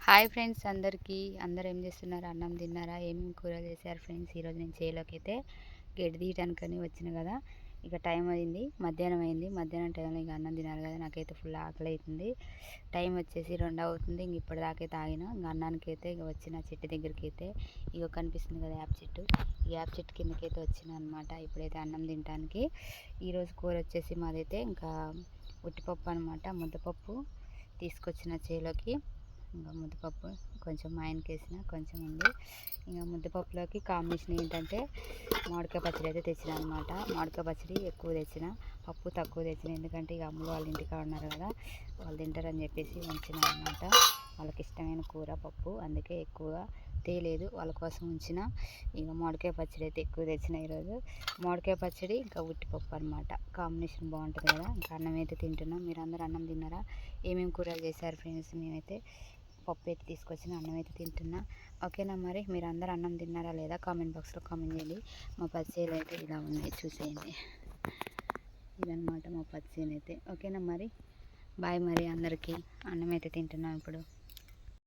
Hi friends అందరూ ఏం చేస్తున్నారు? అన్నం తిన్నారా? ఏమేమి కూర చేశారు ఫ్రెండ్స్? ఈరోజు నేను చేలోకైతే గడ్డి తీయటానికని వచ్చిన కదా. ఇక టైం అయింది, మధ్యాహ్నం అయింది. మధ్యాహ్నం టైంలో ఇక అన్నం తినాలి కదా. నాకైతే ఫుల్ ఆకలి అవుతుంది. టైం వచ్చేసి 2 అవుతుంది. ఇంక ఇప్పటిదాకైతే ఆగిన. ఇంక అన్నానికైతే ఇక వచ్చిన చెట్టు దగ్గరికి అయితే ఇక కనిపిస్తుంది కదా యాప్ చెట్టు. ఈ యాప్ చెట్టు కిందకైతే వచ్చిన అనమాట. ఇప్పుడైతే అన్నం తినడానికి. ఈరోజు కూర వచ్చేసి మాదైతే ఇంకా ఉట్టిపప్పు అనమాట. ముద్దపప్పు తీసుకొచ్చిన చేలోకి. ఇంకా ముద్దపప్పు కొంచెం మా ఆయనకి వేసిన కొంచెం ఉంది. ఇంకా ముద్దపప్పులోకి కాంబినేషన్ ఏంటంటే మామిడికాయ పచ్చడి అయితే తెచ్చిన అనమాట. మామిడికాయ పచ్చడి ఎక్కువ తెచ్చిన, పప్పు తక్కువ తెచ్చిన. ఎందుకంటే ఇక అమ్ములు వాళ్ళ ఇంటికాడ ఉన్నారు కదా, వాళ్ళు తింటారని చెప్పేసి ఉంచిన అనమాట. వాళ్ళకి ఇష్టమైన కూర పప్పు, అందుకే ఎక్కువగా తేలేదు, వాళ్ళ కోసం ఉంచిన. ఇక మామిడికాయ పచ్చడి అయితే ఎక్కువ తెచ్చిన ఈరోజు. మామిడికాయ పచ్చడి ఇంకా ఉట్టిపప్పు అనమాట. కాంబినేషన్ బాగుంటుంది కదా. ఇంకా అన్నం అయితే తింటున్నాం. మీరు అందరూ అన్నం తిన్నారా? ఏమేమి కూరలు చేశారు ఫ్రెండ్స్? మేమైతే పప్పు అయితే తీసుకొచ్చిన, అన్నం అయితే తింటున్నా. ఓకేనా, మరి మీరు అందరూ అన్నం తిన్నారా లేదా కామెంట్ బాక్స్లో కామెంట్ చేయండి. మా పచ్చేలు అయితే ఇలా ఉన్నాయి, చూసేయండి. ఇదన్నమాట మా పచ్చేలు అయితే. ఓకేనా మరి, బాయ్ మరి అందరికీ. అన్నం అయితే తింటున్నాం ఇప్పుడు.